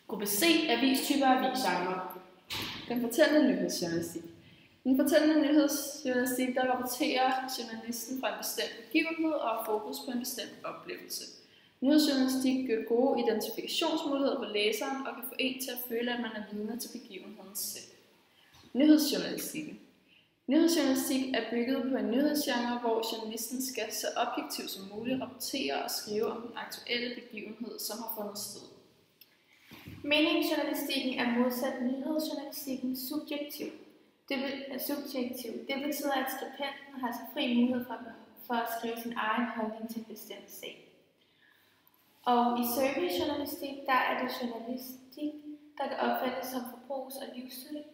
Gruppe C. Avistyper og avisgenre. Den fortællende nyhedsjournalistik. Den fortællende nyhedsjournalistik, der rapporterer journalisten fra en bestemt begivenhed og har fokus på en bestemt oplevelse. Nyhedsjournalistik giver gode identifikationsmuligheder for læseren og kan få en til at føle, at man er vidne til begivenheden selv. Nyhedsjournalistikken. Nyhedsjournalistik er bygget på en nyhedsgenre, hvor journalisten skal så objektivt som muligt rapportere og skrive om den aktuelle begivenhed, som har fundet sted. Meningsjournalistikken er modsat nyhedsjournalistikken subjektiv. Det betyder, at skribenten har så fri mulighed for at skrive sin egen holdning til en bestemt sag. Og i servicejournalistik, der er det journalistik, der kan opfattes som forbrugs- og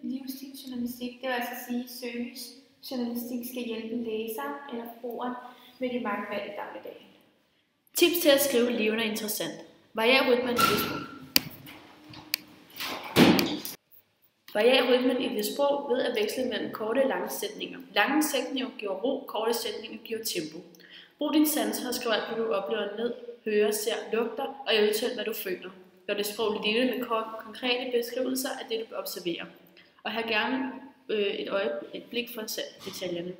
livsstilsjournalistik. Det vil altså sige, at servicejournalistik skal hjælpe læseren eller forbrugeren med de mange valg i dagligdagen. Tips til at skrive levende og interessant. Varier rytmen i det sprog. Varier rytmen i det sprog ved at veksle mellem korte og lange sætninger. Lange sætninger giver ro, korte sætninger giver tempo. Brug din sanser og skriv alt, hvad du oplever ned, hører, ser, lugter og eventuelt, hvad du føler. Gør det sprog levende med konkrete beskrivelser af det, du observerer. Og have gerne et blik for detaljerne.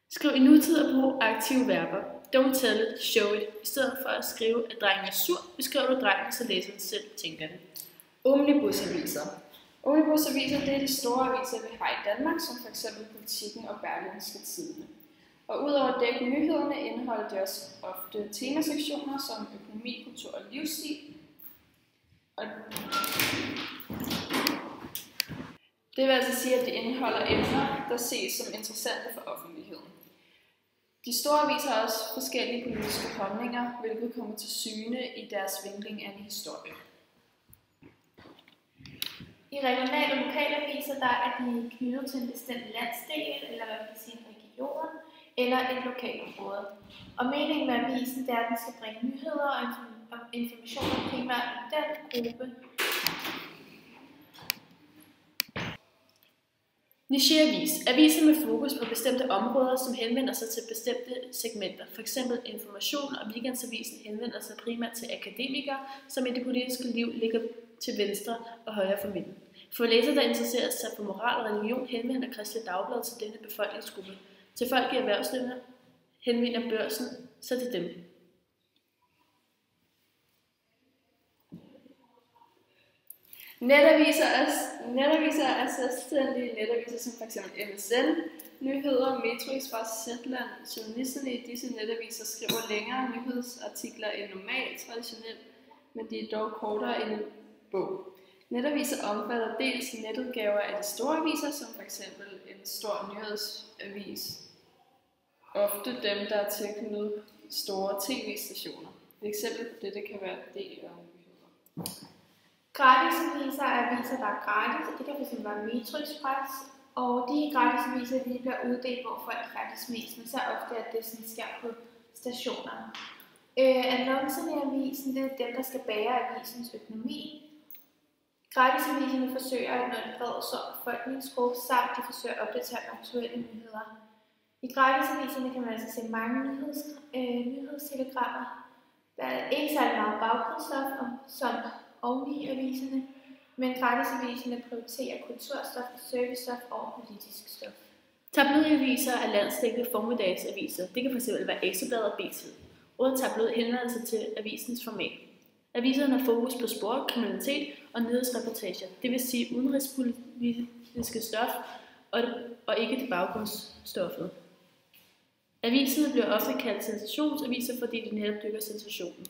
Skriv i nutid og brug aktive verber. Don't tell it, show it. I stedet for at skrive, at drengen er sur, beskriver du drengen, så læseren selv tænker det. Omnibusaviser. Omnibusaviser, det er de store aviser, vi har i Danmark, som f.eks. Politiken og Berlingske Tidende. Og udover at dække nyhederne, indeholder de også ofte temasektioner som økonomi, kultur og livsstil. Og det vil altså sige, at de indeholder emner, der ses som interessante for offentligheden. De store aviser har også forskellige politiske holdninger, hvilket kommer til syne i deres vinkling af en historie. I regionale og lokale aviser, der er de knyttet til en bestemt landsdel, eller hvad man kan sige, en region, eller et lokalområde. Og meningen med avisen, det er, at den skal bringe nyheder og informationer primært i den gruppe. Nicheavis. Aviser med fokus på bestemte områder, som henvender sig til bestemte segmenter. F.eks. information og weekendsavisen henvender sig primært til akademikere, som i det politiske liv ligger til venstre og højre for midten. For læsere, der interesserer sig for moral og religion, henvender Kristeligt Dagblad til denne befolkningsgruppe. Til folk i erhvervslivet henvender Børsen så til dem. Netaviser er selvstændige netaviser som f.eks. MSN, Nyheder, Metro Express, Zetland. Journalisterne i disse netaviser skriver længere nyhedsartikler end normalt traditionelt, men de er dog kortere end en bog. Netaviser omfatter dels netudgaver af de store aviser, som f.eks. en stor nyhedsavis. Ofte dem, der er tilknyttet store tv-stationer. Et eksempel på det kan være DR Nyheder. Gratisaviser er aviser, der er gratis. Det kan fx være Metro Express. Og de gratisaviser, de bliver uddelt, hvor folk færdes mest, men så ofte at det sådan sker på stationerne. Annoncerne i avisen, det er dem, der skal bære avisens økonomi. Gratisaviserne forsøger at nå en bred befolkningsgruppe, samt de forsøger at opdatere aktuelle nyheder. I gratisaviserne kan man altså se mange nyhedstelegrammer. Der er ikke særlig meget baggrundsstof som oveni aviserne, men gratisaviserne prioriterer kulturstof og servicestof over politisk stof. Tabloidaviser er landsdækkende formiddagsaviser. Det kan fx være Ekstrabladet og BT. Ordet tabloid henvender sig til avisens format. Aviserne har fokus på sport, kriminalitet og nyhedsreportager, det vil sige udenrigspolitiske stof og ikke det baggrundsstoffet. Aviserne bliver ofte kaldt sensationsaviser, fordi de netop dykker sensationen.